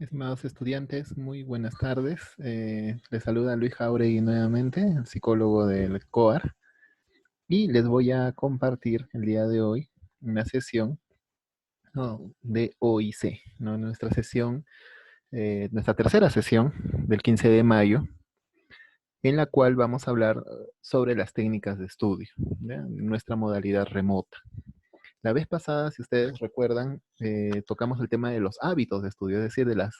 Estimados estudiantes, muy buenas tardes. Les saluda Luis Jauregui nuevamente, el psicólogo del COAR, y les voy a compartir el día de hoy una sesión, ¿no?, de OIC, ¿no? Nuestra sesión, nuestra tercera sesión del 15 de mayo, en la cual vamos a hablar sobre las técnicas de estudio, ¿ya? Nuestra modalidad remota. La vez pasada, si ustedes recuerdan, tocamos el tema de los hábitos de estudio, es decir, de las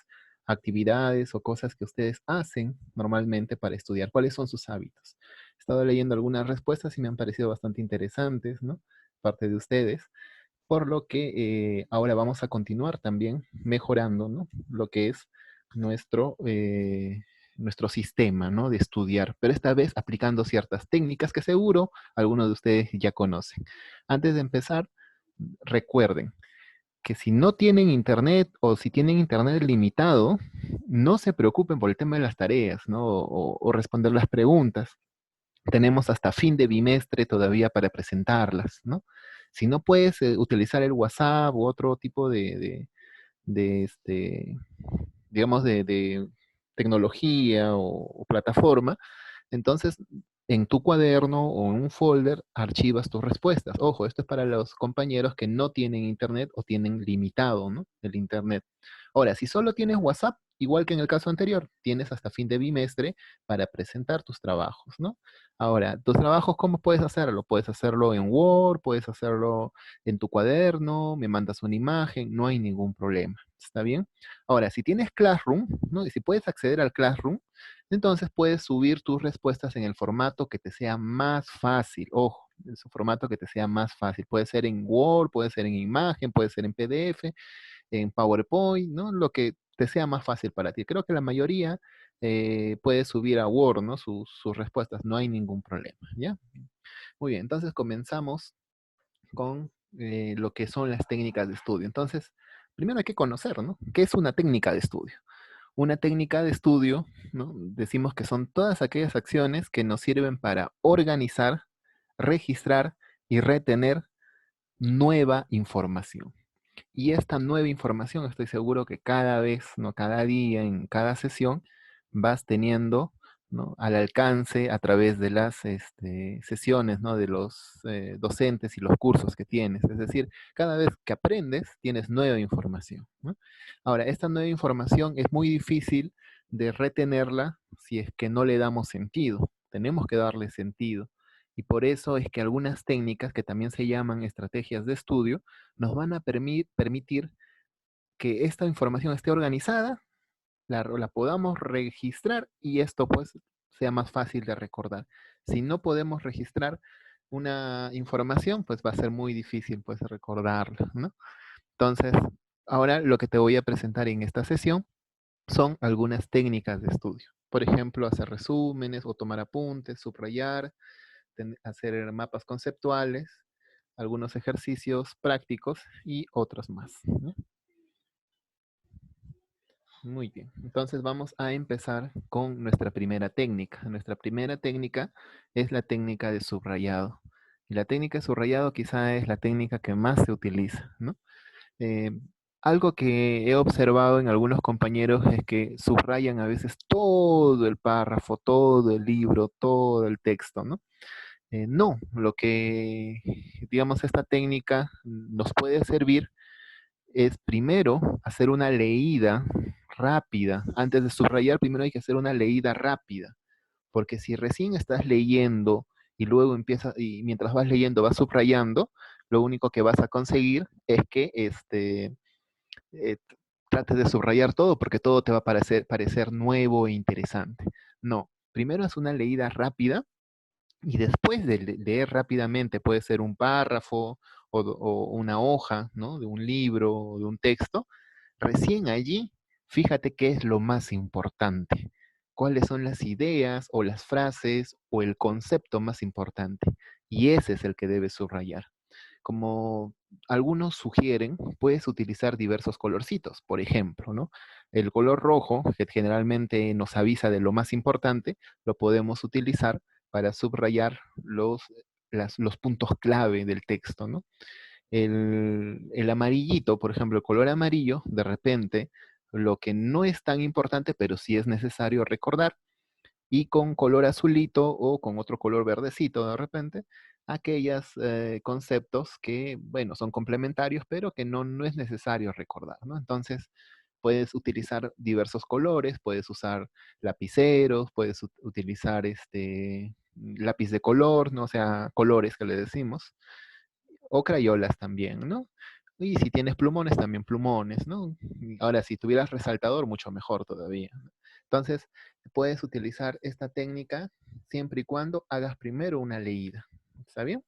actividades o cosas que ustedes hacen normalmente para estudiar. ¿Cuáles son sus hábitos? He estado leyendo algunas respuestas y me han parecido bastante interesantes, ¿no? Parte de ustedes, por lo que ahora vamos a continuar también mejorando, ¿no?, lo que es nuestro, nuestro sistema, ¿no?, de estudiar, pero esta vez aplicando ciertas técnicas que seguro algunos de ustedes ya conocen. Antes de empezar, recuerden que si no tienen internet o si tienen internet limitado, no se preocupen por el tema de las tareas, ¿no? O responder las preguntas. Tenemos hasta fin de bimestre todavía para presentarlas, ¿no? Si no puedes utilizar el WhatsApp u otro tipo de digamos, de tecnología o plataforma, entonces en tu cuaderno o en un folder archivas tus respuestas. Ojo, esto es para los compañeros que no tienen internet o tienen limitado, ¿no?, el internet. Ahora, si solo tienes WhatsApp, igual que en el caso anterior, tienes hasta fin de bimestre para presentar tus trabajos, ¿no? Ahora, tus trabajos, ¿cómo puedes hacerlo? Puedes hacerlo en Word, puedes hacerlo en tu cuaderno, me mandas una imagen, no hay ningún problema. ¿Está bien? Ahora, si tienes Classroom, ¿no?, y si puedes acceder al Classroom, entonces puedes subir tus respuestas en el formato que te sea más fácil. Ojo, en su formato que te sea más fácil. Puede ser en Word, puede ser en imagen, puede ser en PDF, en PowerPoint, ¿no? Lo que te sea más fácil para ti. Creo que la mayoría puede subir a Word, ¿no?, sus respuestas. No hay ningún problema, ¿ya? Muy bien, entonces comenzamos con lo que son las técnicas de estudio. Entonces, primero hay que conocer, ¿no?, qué es una técnica de estudio. Una técnica de estudio, ¿no?, decimos que son todas aquellas acciones que nos sirven para organizar, registrar y retener nueva información. Y esta nueva información, estoy seguro que cada vez, ¿no?, cada día, en cada sesión, vas teniendo, ¿no?, al alcance a través de las sesiones, ¿no?, de los docentes y los cursos que tienes. Es decir, cada vez que aprendes, tienes nueva información, ¿no? Ahora, esta nueva información es muy difícil de retenerla si es que no le damos sentido. Tenemos que darle sentido. Y por eso es que algunas técnicas, que también se llaman estrategias de estudio, nos van a permitir que esta información esté organizada, la podamos registrar y esto pues sea más fácil de recordar. Si no podemos registrar una información, pues va a ser muy difícil pues recordarla, ¿no? Entonces, ahora lo que te voy a presentar en esta sesión son algunas técnicas de estudio. Por ejemplo, hacer resúmenes o tomar apuntes, subrayar, hacer mapas conceptuales, algunos ejercicios prácticos y otros más, ¿no? Muy bien, entonces vamos a empezar con nuestra primera técnica. Nuestra primera técnica es la técnica de subrayado. Y la técnica de subrayado quizá es la técnica que más se utiliza, ¿no? Eh, Algo que he observado en algunos compañeros es que subrayan a veces todo el párrafo, todo el libro, todo el texto, ¿no? No, lo que, digamos, esta técnica nos puede servir es primero hacer una leída rápida. Antes de subrayar, primero hay que hacer una leída rápida, porque si recién estás leyendo y luego empiezas, y mientras vas leyendo vas subrayando, lo único que vas a conseguir es que eh, trates de subrayar todo, porque todo te va a parecer nuevo e interesante. No, primero haz una leída rápida y después de leer rápidamente, puede ser un párrafo o una hoja, ¿no?, de un libro o de un texto, recién allí, fíjate qué es lo más importante, cuáles son las ideas o las frases o el concepto más importante. Y ese es el que debes subrayar. Como algunos sugieren, puedes utilizar diversos colorcitos. Por ejemplo, ¿no?, el color rojo, que generalmente nos avisa de lo más importante, lo podemos utilizar para subrayar los puntos clave del texto, ¿no? El amarillito, por ejemplo, el color amarillo, de repente, lo que no es tan importante, pero sí es necesario recordar, y con color azulito o con otro color verdecito de repente, aquellos conceptos que, bueno, son complementarios, pero que no es necesario recordar, ¿no? Entonces, puedes utilizar diversos colores, puedes usar lapiceros, puedes utilizar lápiz de color, ¿no? O sea, colores que le decimos, o crayolas también, ¿no? Y si tienes plumones, también plumones, ¿no? Ahora, si tuvieras resaltador, mucho mejor todavía, ¿no? Entonces, puedes utilizar esta técnica siempre y cuando hagas primero una leída. ¿Está bien?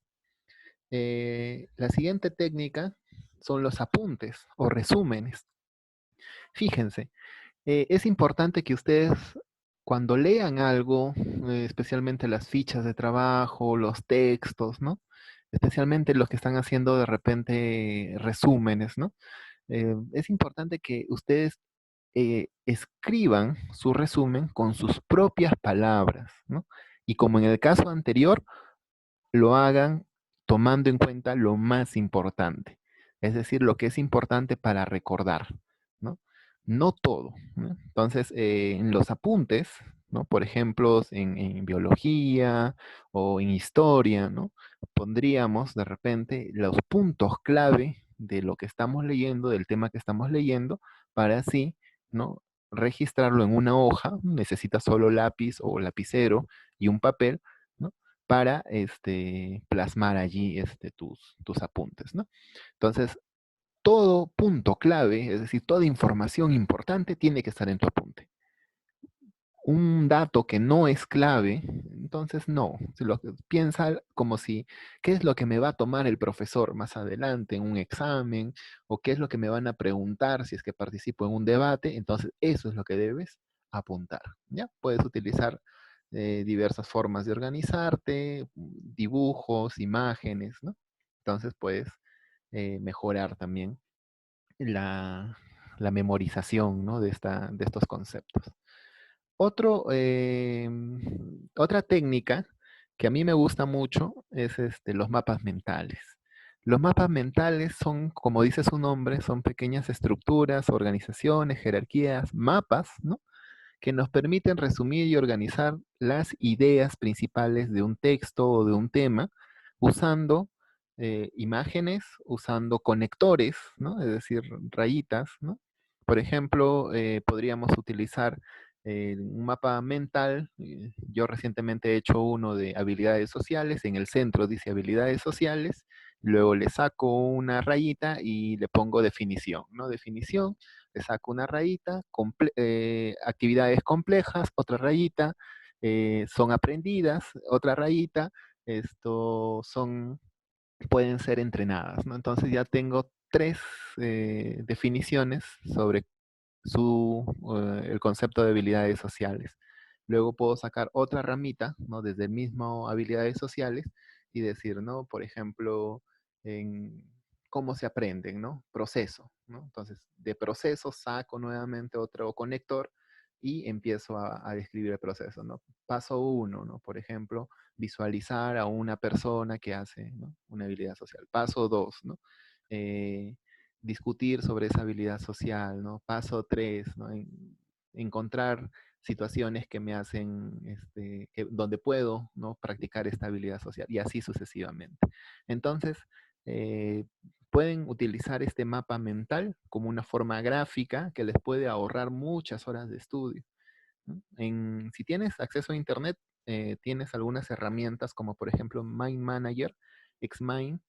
La siguiente técnica son los apuntes o resúmenes. Fíjense, es importante que ustedes, cuando lean algo, especialmente las fichas de trabajo, los textos, ¿no? Especialmente los que están haciendo de repente resúmenes, ¿no? Es importante que ustedes escriban su resumen con sus propias palabras, ¿no? Y como en el caso anterior, lo hagan tomando en cuenta lo más importante, es decir, lo que es importante para recordar, ¿no? No todo, ¿no? Entonces, en los apuntes, ¿no? Por ejemplo, en biología o en historia, ¿no? Pondríamos de repente los puntos clave de lo que estamos leyendo, del tema que estamos leyendo, para así, ¿no? Registrarlo en una hoja, necesitas solo lápiz o lapicero y un papel, ¿no? Para plasmar allí tus apuntes, ¿no? Entonces, todo punto clave, es decir, toda información importante tiene que estar en tu apunte. Un dato que no es clave, entonces no. Si piensa como si, ¿qué es lo que me va a tomar el profesor más adelante en un examen? ¿O qué es lo que me van a preguntar si es que participo en un debate? Entonces, eso es lo que debes apuntar, ¿ya? Puedes utilizar diversas formas de organizarte, dibujos, imágenes, ¿no? Entonces, puedes mejorar también la, la memorización, ¿no? de estos conceptos. Otra técnica que a mí me gusta mucho es los mapas mentales. Los mapas mentales son, como dice su nombre, son pequeñas estructuras, organizaciones, jerarquías, mapas, ¿no? Que nos permiten resumir y organizar las ideas principales de un texto o de un tema usando imágenes, usando conectores, ¿no? Es decir, rayitas, ¿no? Por ejemplo, podríamos utilizar un mapa mental. Yo recientemente he hecho uno de habilidades sociales. En el centro dice habilidades sociales. Luego le saco una rayita y le pongo definición, ¿no? Definición, le saco una rayita, actividades complejas, otra rayita, son aprendidas, otra rayita, esto son, pueden ser entrenadas, ¿no? Entonces ya tengo tres definiciones sobre el concepto de habilidades sociales. Luego puedo sacar otra ramita, ¿no? Desde el mismo habilidades sociales y decir, ¿no? Por ejemplo, en cómo se aprenden, ¿no? Proceso, ¿no? Entonces, de proceso saco nuevamente otro conector y empiezo a describir el proceso, ¿no? Paso uno, ¿no? Por ejemplo, visualizar a una persona que hace, ¿no? Una habilidad social. Paso dos, ¿no? Eh, discutir sobre esa habilidad social, ¿no? Paso tres, ¿no? Encontrar situaciones que me hacen, donde puedo, ¿no? Practicar esta habilidad social y así sucesivamente. Entonces, eh, pueden utilizar este mapa mental como una forma gráfica que les puede ahorrar muchas horas de estudio, ¿no? Si tienes acceso a Internet, tienes algunas herramientas como por ejemplo Mind Manager, Xmind,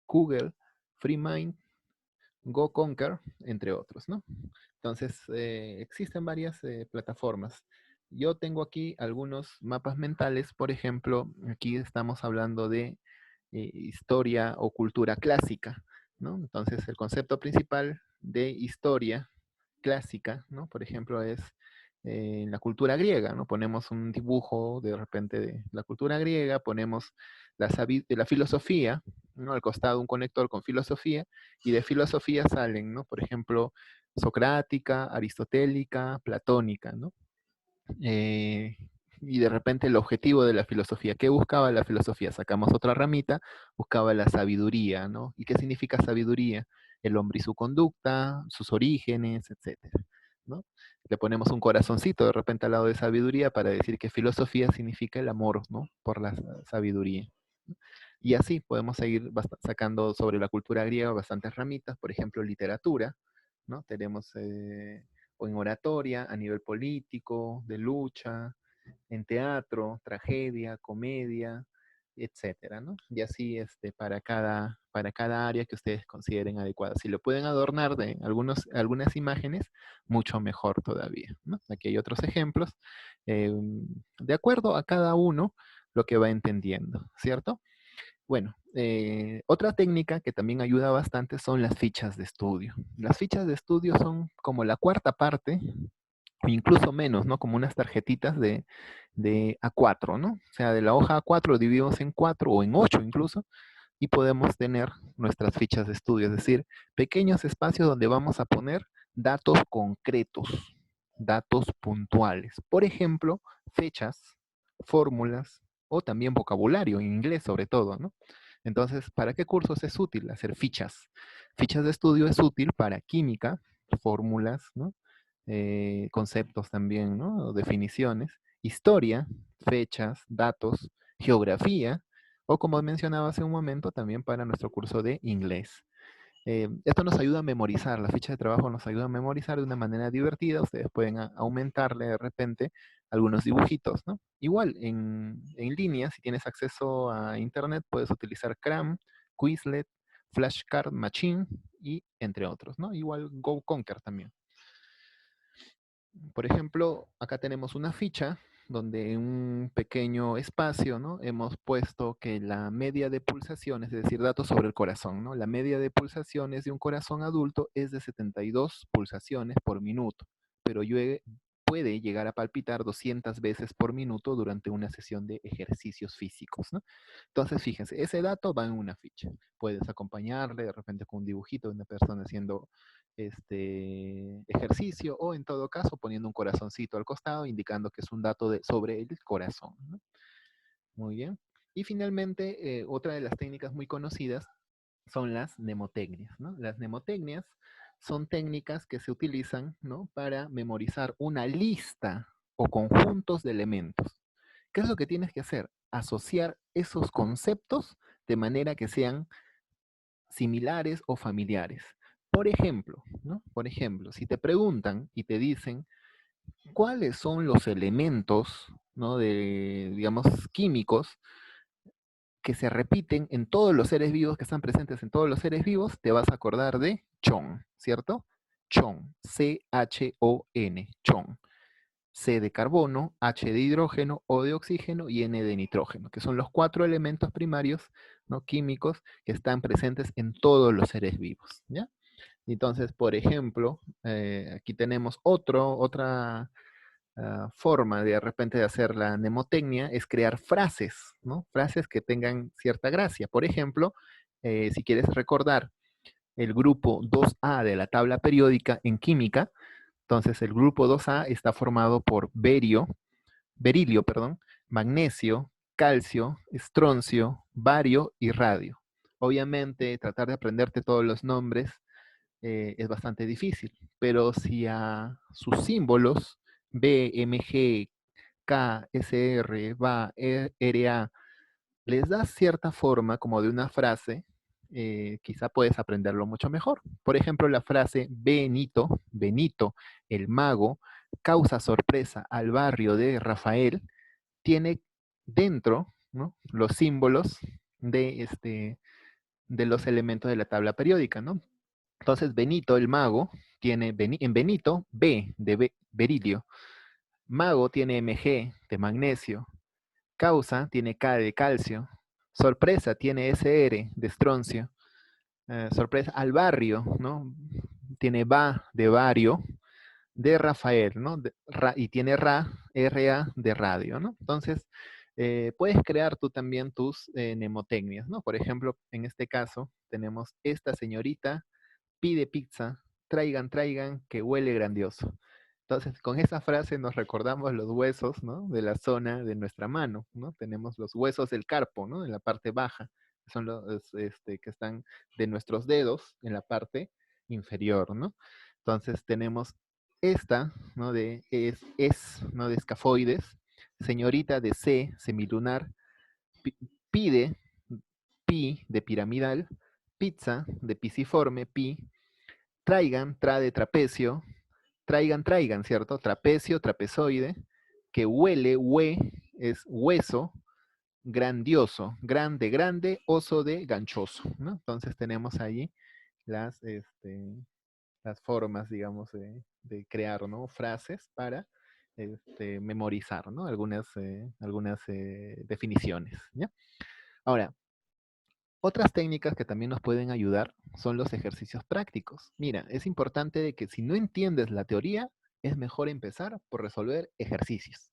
Google, FreeMind, Go Conquer, entre otros, ¿no? Entonces, existen varias plataformas. Yo tengo aquí algunos mapas mentales, por ejemplo, aquí estamos hablando de historia o cultura clásica, ¿no? Entonces, el concepto principal de historia clásica, ¿no? Por ejemplo, es en la cultura griega, ¿no? Ponemos un dibujo de repente de la cultura griega, ponemos de la filosofía, ¿no? Al costado un conector con filosofía, y de filosofía salen, ¿no? Por ejemplo, socrática, aristotélica, platónica, ¿no? Eh, y de repente el objetivo de la filosofía, ¿qué buscaba la filosofía? Sacamos otra ramita, buscaba la sabiduría, ¿no? ¿Y qué significa sabiduría? El hombre y su conducta, sus orígenes, etcétera. ¿no? Le ponemos un corazoncito de repente al lado de sabiduría para decir que filosofía significa el amor, ¿no? Por la sabiduría. ¿No? Y así podemos seguir sacando sobre la cultura griega bastantes ramitas, por ejemplo, literatura, ¿no? Tenemos o en oratoria, a nivel político, de lucha, en teatro, tragedia, comedia, etcétera, ¿no? Y así para cada área que ustedes consideren adecuada. Si lo pueden adornar de algunas imágenes, mucho mejor todavía, ¿no? Aquí hay otros ejemplos, de acuerdo a cada uno lo que va entendiendo, ¿cierto? Bueno, otra técnica que también ayuda bastante son las fichas de estudio. Las fichas de estudio son como la cuarta parte o incluso menos, ¿no? Como unas tarjetitas de A4, ¿no? O sea, de la hoja A4 dividimos en 4 o en 8 incluso, y podemos tener nuestras fichas de estudio, es decir, pequeños espacios donde vamos a poner datos concretos, datos puntuales. Por ejemplo, fechas, fórmulas o también vocabulario, en inglés sobre todo, ¿no? Entonces, ¿para qué cursos es útil hacer fichas? Fichas de estudio es útil para química, fórmulas, ¿no? Conceptos también, ¿no? Definiciones, historia, fechas, datos, geografía, o como mencionaba hace un momento, también para nuestro curso de inglés. Esto nos ayuda a memorizar, la ficha de trabajo nos ayuda a memorizar de una manera divertida. Ustedes pueden aumentarle de repente algunos dibujitos, ¿no? Igual, en línea, si tienes acceso a internet, puedes utilizar Cram, Quizlet, Flashcard Machine y entre otros, ¿no? Igual GoConquer también. Por ejemplo, acá tenemos una ficha donde en un pequeño espacio, ¿no? Hemos puesto que la media de pulsaciones, es decir, datos sobre el corazón, ¿no? La media de pulsaciones de un corazón adulto es de 72 pulsaciones por minuto, pero puede llegar a palpitar 200 veces por minuto durante una sesión de ejercicios físicos, ¿no? Entonces, fíjense, ese dato va en una ficha. Puedes acompañarle de repente con un dibujito de una persona haciendo ejercicio o en todo caso poniendo un corazoncito al costado indicando que es un dato sobre el corazón, ¿no? Muy bien. Y finalmente, otra de las técnicas muy conocidas son las mnemotecnias, ¿no? Las mnemotecnias son técnicas que se utilizan, ¿no? Para memorizar una lista o conjuntos de elementos. ¿Qué es lo que tienes que hacer? Asociar esos conceptos de manera que sean similares o familiares. Por ejemplo, ¿no? Por ejemplo, si te preguntan y te dicen cuáles son los elementos, ¿no? De, digamos, químicos que se repiten en todos los seres vivos, que están presentes en todos los seres vivos, te vas a acordar de chon, ¿cierto? Chon, C-H-O-N, chon. C de carbono, H de hidrógeno, O de oxígeno y N de nitrógeno, que son los 4 elementos primarios, ¿no? Químicos que están presentes en todos los seres vivos, ¿ya? Entonces, por ejemplo, aquí tenemos otra forma de repente de hacer la mnemotecnia, es crear frases, ¿no? Frases que tengan cierta gracia. Por ejemplo, si quieres recordar el grupo 2A de la tabla periódica en química, entonces el grupo 2A está formado por berilio, perdón, magnesio, calcio, estroncio, bario y radio. Obviamente, tratar de aprenderte todos los nombres es bastante difícil, pero si a sus símbolos B, M, G, K, S, R, BA, R, A, les das cierta forma como de una frase, quizá puedes aprenderlo mucho mejor. Por ejemplo, la frase Benito, el mago, causa sorpresa al barrio de Rafael, tiene dentro, ¿no? Los símbolos de los elementos de la tabla periódica, ¿no? Entonces, Benito, el mago, tiene en Benito B de berilio, mago tiene Mg de magnesio, causa tiene K de calcio, sorpresa tiene Sr de estroncio, sorpresa al barrio, ¿no? Tiene Ba de bario, de Rafael, ¿no? Y tiene Ra de radio, ¿no? Entonces, puedes crear tú también tus mnemotecnias, ¿no? Por ejemplo, en este caso, tenemos esta señorita pide pizza, traigan, que huele grandioso. Entonces, con esa frase nos recordamos los huesos, ¿no? De la zona de nuestra mano, ¿no? Tenemos los huesos del carpo, ¿no? En la parte baja, son los que están de nuestros dedos en la parte inferior, ¿no? Entonces, tenemos esta, ¿no? ¿no? De escafoides, señorita de C, semilunar, pide, pi de piramidal, pizza de pisiforme, pi, traigan, tra de trapecio, traigan, ¿cierto? Trapecio, trapezoide, que huele, hue, es hueso, grandioso, grande, oso de ganchoso, ¿no? Entonces tenemos allí las, las formas, digamos, de crear, ¿no? Frases para memorizar, ¿no? Algunas definiciones, ¿ya? Ahora, otras técnicas que también nos pueden ayudar son los ejercicios prácticos. Mira, es importante de que si no entiendes la teoría, es mejor empezar por resolver ejercicios.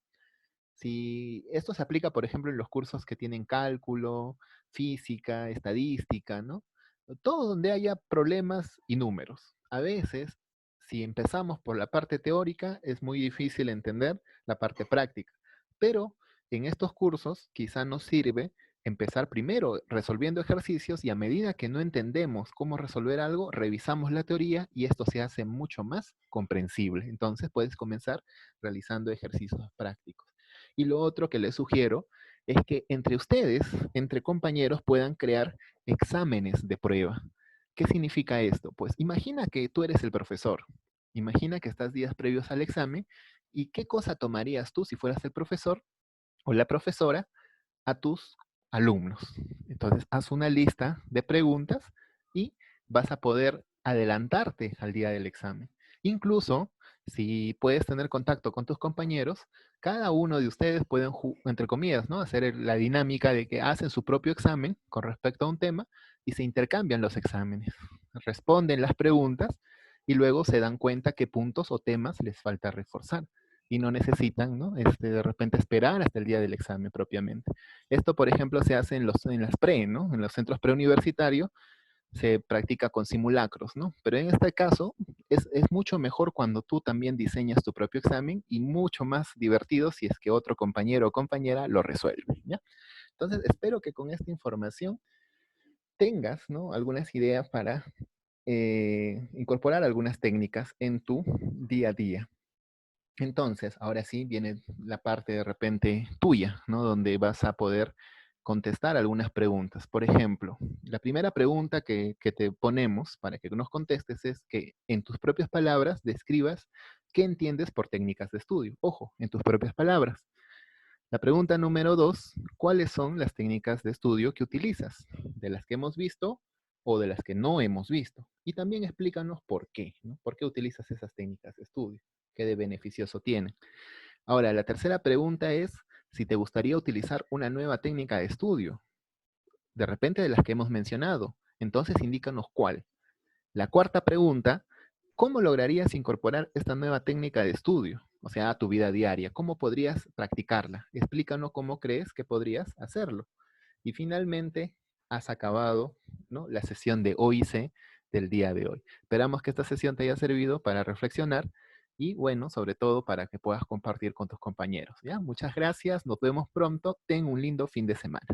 Si esto se aplica, por ejemplo, en los cursos que tienen cálculo, física, estadística, ¿no? Todo donde haya problemas y números. A veces, si empezamos por la parte teórica, es muy difícil entender la parte práctica. Pero en estos cursos quizá nos sirve empezar primero resolviendo ejercicios y a medida que no entendemos cómo resolver algo, revisamos la teoría y esto se hace mucho más comprensible. Entonces puedes comenzar realizando ejercicios prácticos. Y lo otro que les sugiero es que entre ustedes, entre compañeros, puedan crear exámenes de prueba. ¿Qué significa esto? Pues imagina que tú eres el profesor. Imagina que estás días previos al examen y qué cosa tomarías tú si fueras el profesor o la profesora a tus alumnos. Entonces, haz una lista de preguntas y vas a poder adelantarte al día del examen. Incluso, si puedes tener contacto con tus compañeros, cada uno de ustedes pueden, entre comillas, ¿no? hacer la dinámica de que hacen su propio examen con respecto a un tema y se intercambian los exámenes. Responden las preguntas y luego se dan cuenta qué puntos o temas les falta reforzar y no necesitan, ¿no? De repente esperar hasta el día del examen propiamente. Esto, por ejemplo, se hace en las pre, ¿no? En los centros preuniversitarios se practica con simulacros, ¿no? Pero en este caso es mucho mejor cuando tú también diseñas tu propio examen y mucho más divertido si es que otro compañero o compañera lo resuelve, ¿ya? Entonces, espero que con esta información tengas, ¿no? Algunas ideas para incorporar algunas técnicas en tu día a día. Entonces, ahora sí viene la parte de repente tuya, ¿no? Donde vas a poder contestar algunas preguntas. Por ejemplo, la primera pregunta que te ponemos para que nos contestes es que en tus propias palabras describas qué entiendes por técnicas de estudio. Ojo, en tus propias palabras. La pregunta número 2, ¿cuáles son las técnicas de estudio que utilizas? ¿De las que hemos visto o de las que no hemos visto? Y también explícanos por qué, ¿no? ¿Por qué utilizas esas técnicas de estudio? ¿Qué de beneficioso tienen? Ahora, la tercera pregunta es si te gustaría utilizar una nueva técnica de estudio, de repente de las que hemos mencionado. Entonces, indícanos cuál. La cuarta pregunta, ¿cómo lograrías incorporar esta nueva técnica de estudio? O sea, a tu vida diaria. ¿Cómo podrías practicarla? Explícanos cómo crees que podrías hacerlo. Y finalmente, has acabado, ¿no? La sesión de OIC del día de hoy. Esperamos que esta sesión te haya servido para reflexionar y, bueno, sobre todo para que puedas compartir con tus compañeros. ¿Ya? Muchas gracias, nos vemos pronto. Ten un lindo fin de semana.